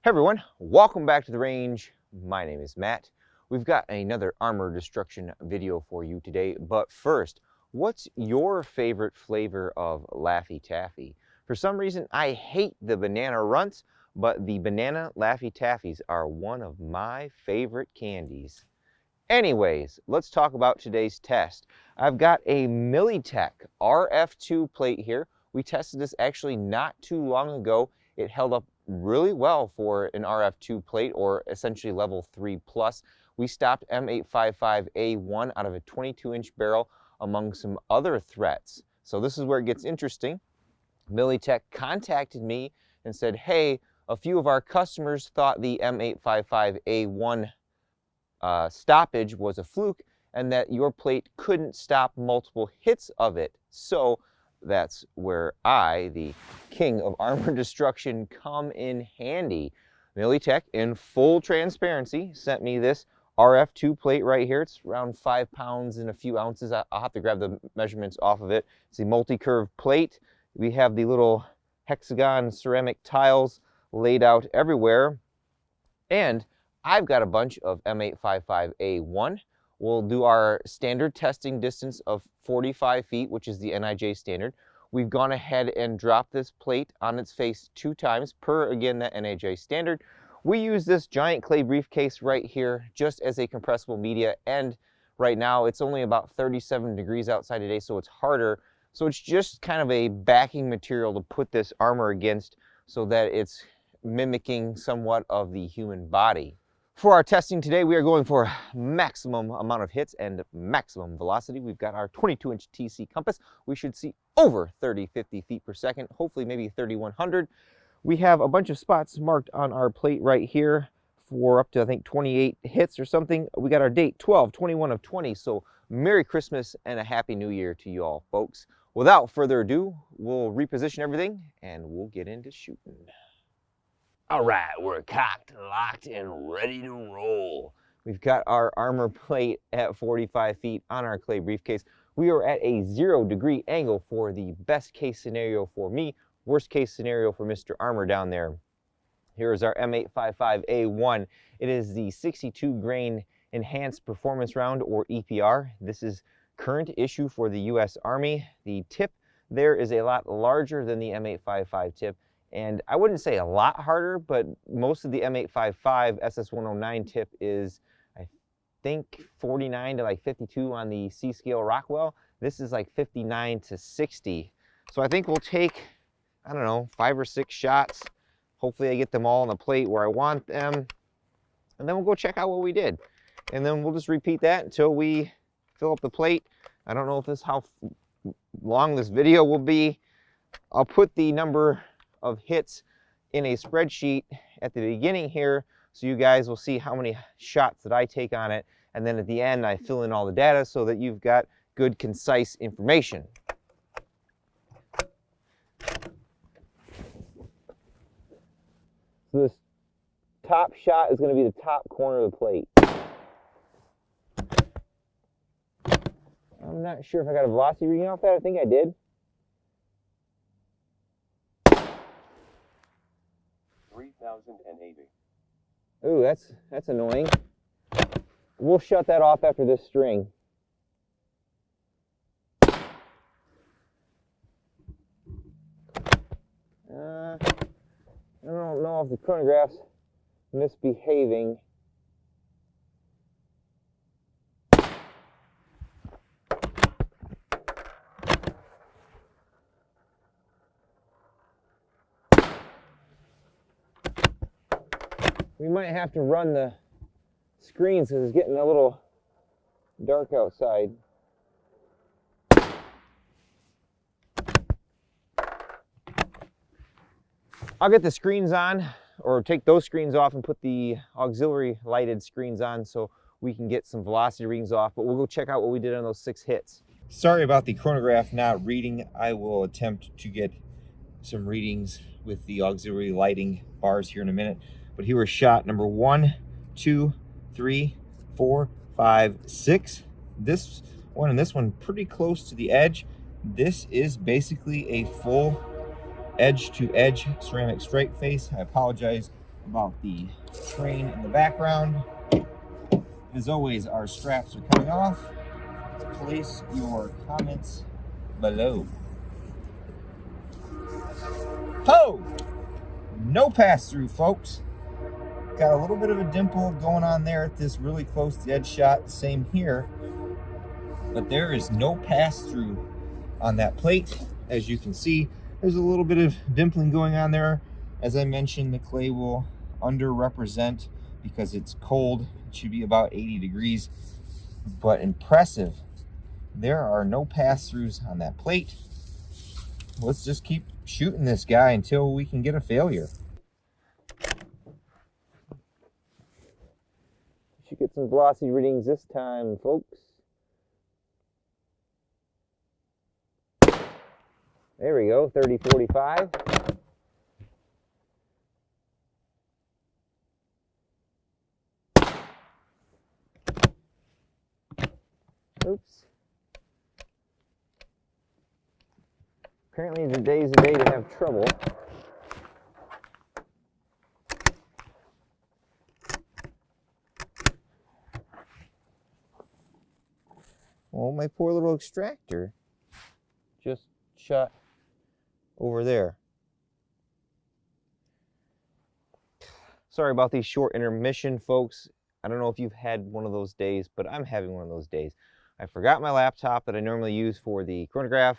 Hey everyone, welcome back to the range. My name is Matt. We've got another armor destruction video for you today, but first, what's your favorite flavor of Laffy Taffy? For some reason, I hate the banana runts, but the banana Laffy Taffies are one of my favorite candies. Anyways, let's talk about today's test. I've got a Militech RF2 plate here. We tested this actually not too long ago. It held up really well for an RF2 plate, or essentially level 3 plus. We stopped M855a1 out of a 22-inch barrel among some other threats. So this is where it gets interesting. Militech contacted me and said, hey, a few of our customers thought the M855a1 stoppage was a fluke and that your plate couldn't stop multiple hits of it. So that's where I, the king of armor destruction, come in handy. Militech, in full transparency, sent me this RF2 plate right here. It's around 5 pounds and a few ounces. I'll have to grab the measurements off of it. It's a multi-curve plate. We have the little hexagon ceramic tiles laid out everywhere. And I've got a bunch of M855a1. We'll do our standard testing distance of 45 feet, which is the NIJ standard. We've gone ahead and dropped this plate on its face 2 times per, again, that NIJ standard. We use this giant clay briefcase right here just as a compressible media, and right now it's only about 37 degrees outside today, so it's harder. So it's just kind of a backing material to put this armor against so that it's mimicking somewhat of the human body. For our testing today, we are going for maximum amount of hits and maximum velocity. We've got our 22-inch TC compass. We should see over 50 feet per second, hopefully maybe 3,100. We have a bunch of spots marked on our plate right here for up to, I think, 28 hits or something. We got our date 12/21 of 20, so Merry Christmas and a Happy New Year to you all, folks. Without further ado, we'll reposition everything and we'll get into shooting. All right, we're cocked, locked, and ready to roll. We've got our armor plate at 45 feet on our clay briefcase. We are at a 0-degree angle for the best case scenario for me, worst case scenario for Mr. Armor down there. Here is our M855a1. It is the 62 grain enhanced performance round, or EPR. This is current issue for the US Army. The tip there is a lot larger than the M855 tip. And I wouldn't say a lot harder, but most of the M855 SS109 tip is, I think, 49 to like 52 on the C-scale Rockwell. This is like 59 to 60. So I think we'll take, I don't know, 5 or 6 shots. Hopefully I get them all on the plate where I want them. And then we'll go check out what we did. And then we'll just repeat that until we fill up the plate. I don't know if this how long this video will be. I'll put the number of hits in a spreadsheet at the beginning here, so you guys will see how many shots that I take on it, and then at the end I fill in all the data so that you've got good, concise information. So this top shot is going to be the top corner of the plate. I'm not sure if I got a velocity reading off that. I think I did. 3,080. Ooh, that's annoying. We'll shut that off after this string. I don't know if the chronograph's misbehaving. We might have to run the screens because it's getting a little dark outside. I'll get the screens on, or take those screens off and put the auxiliary lighted screens on so we can get some velocity readings off, but we'll go check out what we did on those 6 hits. Sorry about the chronograph not reading. I will attempt to get some readings with the auxiliary lighting bars here in a minute. But here was shot number 1, 2, 3, 4, 5, 6. This one and this one pretty close to the edge. This is basically a full edge-to-edge ceramic strike face. I apologize about the train in the background. As always, our straps are coming off. Place your comments below. Ho! No pass-through, folks. Got a little bit of a dimple going on there at this really close to edge shot. Same here. But there is no pass-through on that plate. As you can see, there's a little bit of dimpling going on there. As I mentioned, the clay will underrepresent because it's cold. It should be about 80 degrees. But impressive. There are no pass-throughs on that plate. Let's just keep shooting this guy until we can get a failure. Should get some velocity readings this time, folks. There we go, 30-45. Oops. Apparently today's the day to have trouble. Oh, my poor little extractor just shot over there. Sorry about these short intermission, folks. I don't know if you've had one of those days, but I'm having one of those days. I forgot my laptop that I normally use for the chronograph,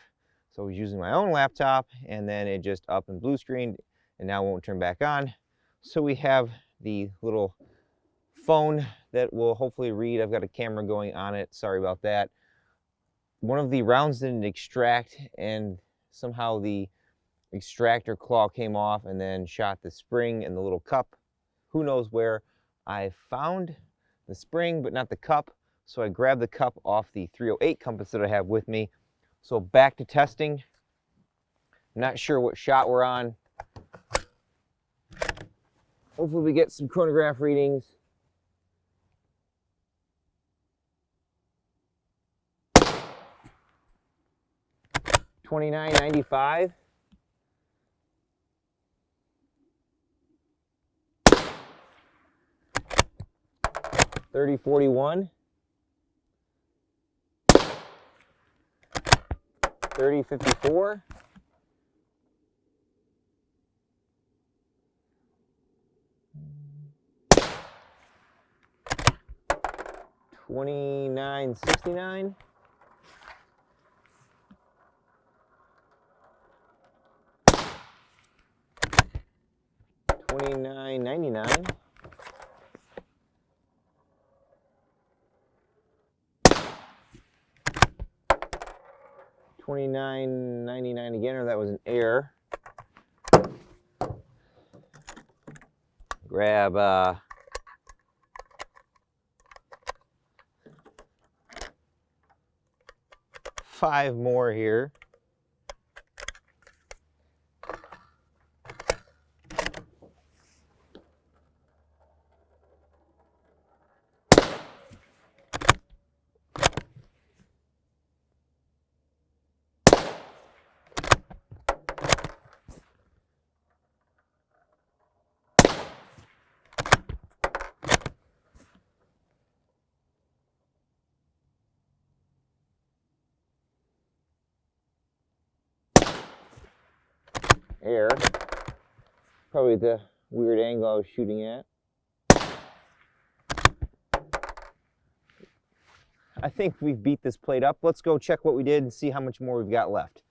so I was using my own laptop, and then it just up and blue screened, and now won't turn back on. So we have the little phone that will hopefully read. I've got a camera going on it. Sorry about that. One of the rounds didn't extract, and somehow the extractor claw came off and then shot the spring and the little cup. Who knows where? I found the spring but not the cup, so I grabbed the cup off the 308 compass that I have with me. So back to testing. I'm not sure what shot we're on. Hopefully we get some chronograph readings. $29.95. $30.41. $30.54. $29.69. $29.99. $29.99 again, or that was an error. Grab 5 more here. Air. Probably the weird angle I was shooting at. I think we've beat this plate up. Let's go check what we did and see how much more we've got left.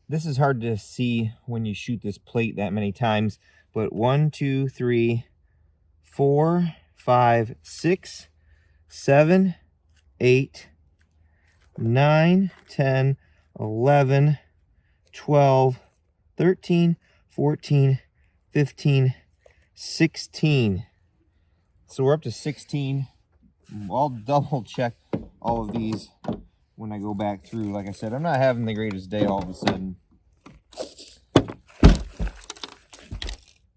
This is hard to see when you shoot this plate that many times, but 1, 2, 3, 4, 5, 6, 7, 8, 9, 10, 11, 12, 13, 14, 15, 16. So we're up to 16. I'll double check all of these when I go back through. Like I said, I'm not having the greatest day all of a sudden.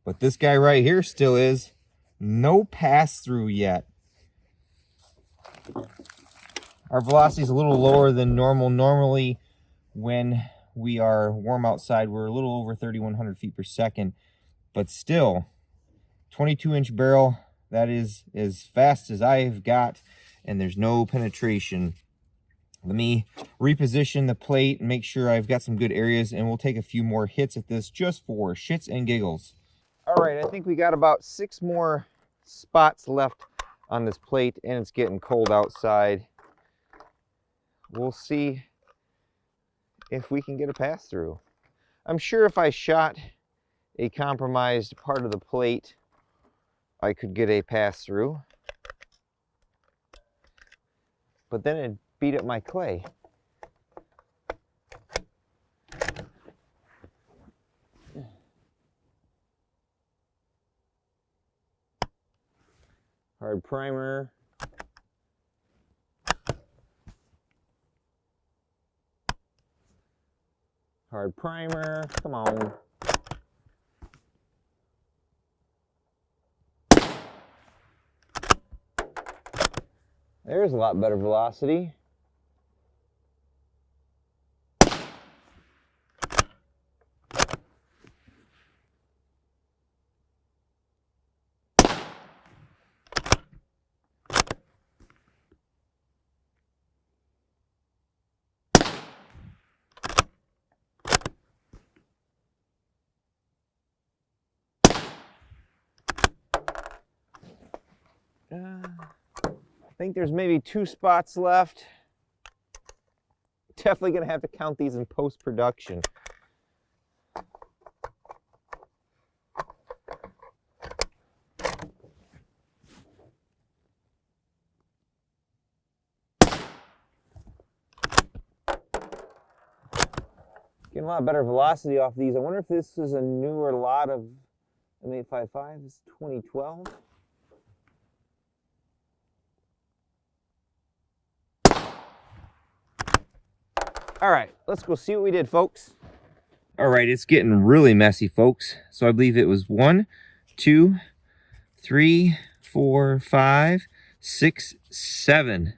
But this guy right here still is. No pass through yet. Our velocity is a little lower than normal. Normally, when we are warm outside, we're a little over 3,100 feet per second, but still 22-inch barrel. That is as fast as I've got, and there's no penetration. Let me reposition the plate and make sure I've got some good areas, and we'll take a few more hits at this just for shits and giggles. All right, I think we got about 6 more spots left on this plate, and it's getting cold outside. We'll see if we can get a pass through. I'm sure if I shot a compromised part of the plate, I could get a pass through, but then it'd beat up my clay. Hard primer. Hard primer, come on. There's a lot better velocity. I think there's maybe 2 spots left. Definitely gonna have to count these in post-production. Getting a lot better velocity off these. I wonder if this is a newer lot of M855. This is 2012. All right, let's go see what we did, folks. All right, it's getting really messy, folks. So I believe it was 1, 2, 3, 4, 5, 6, 7.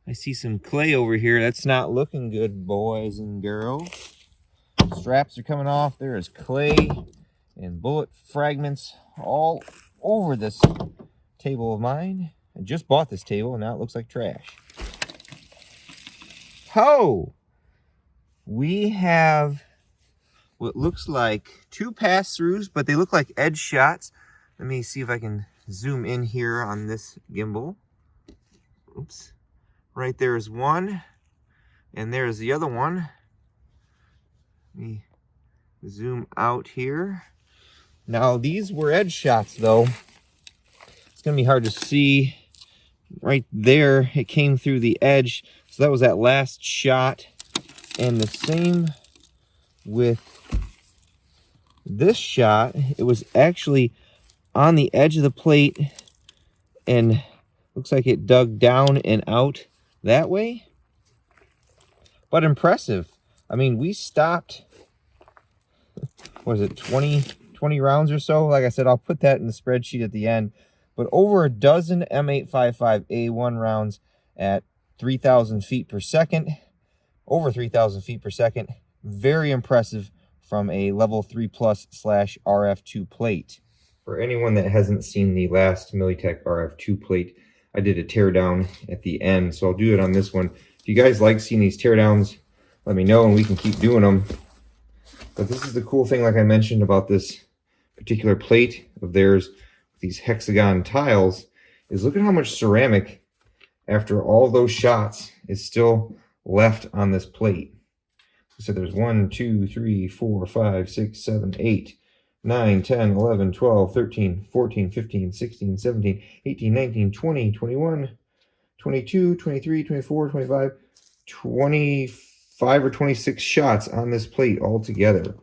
I see some clay over here. That's not looking good, boys and girls. Straps are coming off. There is clay and bullet fragments all over this table of mine. I just bought this table, and now it looks like trash. Ho! We have what looks like 2 pass-throughs, but they look like edge shots. Let me see if I can zoom in here on this gimbal. Oops. Right there is one, and there's the other one. Let me zoom out here. Now, these were edge shots, though. It's going to be hard to see. Right there, it came through the edge. So that was that last shot. And the same with this shot. It was actually on the edge of the plate and looks like it dug down and out that way. But impressive. I mean, we stopped, what is it, 20 rounds or so? Like I said, I'll put that in the spreadsheet at the end. But over a dozen M855a1 rounds at 3,000 feet per second. Over 3,000 feet per second. Very impressive from a level 3+ / RF2 plate. For anyone that hasn't seen the last Militech RF2 plate, I did a teardown at the end, so I'll do it on this one. If you guys like seeing these teardowns, let me know and we can keep doing them. But this is the cool thing, like I mentioned, about this particular plate of theirs, these hexagon tiles, is look at how much ceramic, after all those shots, is still left on this plate. So there's 1, 2, 3, 4, 5, 6, 7, 8, 9, 10, 11, 12, 13, 14, 15, 16, 17, 18, 19, 20, 21, 22, 23, 24, 25, 25 or 26 shots on this plate all together.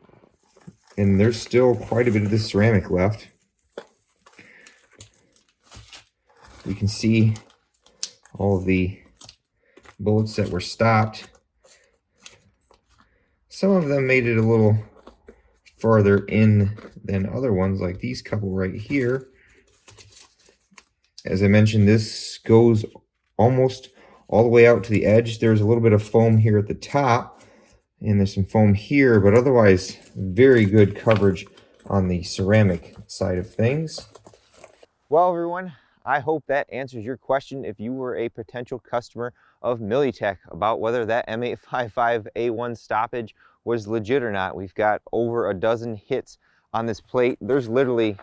And there's still quite a bit of this ceramic left. You can see all of the bullets that were stopped. Some of them made it a little farther in than other ones, like these couple right here. As I mentioned, this goes almost all the way out to the edge. There's a little bit of foam here at the top, and there's some foam here, but otherwise very good coverage on the ceramic side of things. Well, everyone, I hope that answers your question if you were a potential customer of Militech about whether that M855a1 stoppage was legit or not. We've got over a dozen hits on this plate. There's literally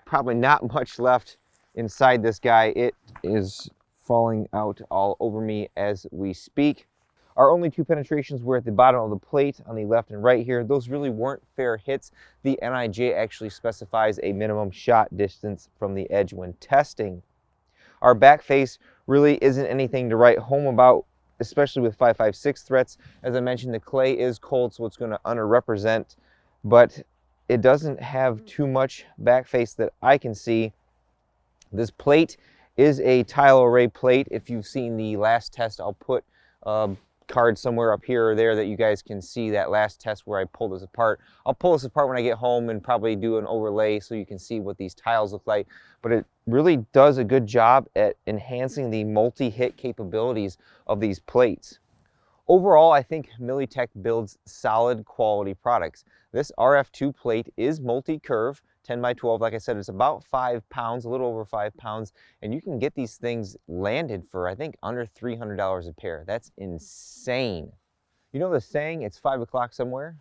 probably not much left inside this guy. It is falling out all over me as we speak. Our only two penetrations were at the bottom of the plate on the left and right here. Those really weren't fair hits. The NIJ actually specifies a minimum shot distance from the edge when testing. Our back face really isn't anything to write home about, especially with 5.56 threats. As I mentioned, the clay is cold, so it's going to underrepresent, but it doesn't have too much back face that I can see. This plate is a tile array plate. If you've seen the last test, I'll put card somewhere up here or there that you guys can see that last test where I pulled this apart. I'll pull this apart when I get home and probably do an overlay so you can see what these tiles look like. But it really does a good job at enhancing the multi-hit capabilities of these plates. Overall, I think Militech builds solid quality products. This RF2 plate is multi-curve, 10 by 12. Like I said, it's about 5 pounds, a little over 5 pounds, and you can get these things landed for, I think, under $300 a pair. That's insane. You know the saying, it's 5 o'clock somewhere?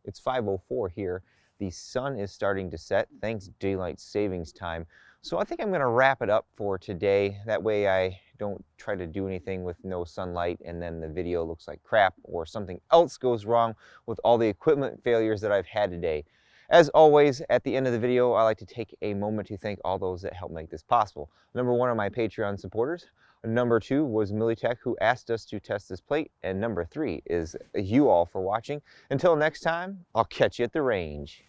It's 5:04 here. The sun is starting to set, thanks daylight savings time. So I think I'm going to wrap it up for today. That way I don't try to do anything with no sunlight and then the video looks like crap or something else goes wrong with all the equipment failures that I've had today. As always, at the end of the video, I like to take a moment to thank all those that helped make this possible. Number one are my Patreon supporters. Number two was Militech, who asked us to test this plate. And number three is you all for watching. Until next time, I'll catch you at the range.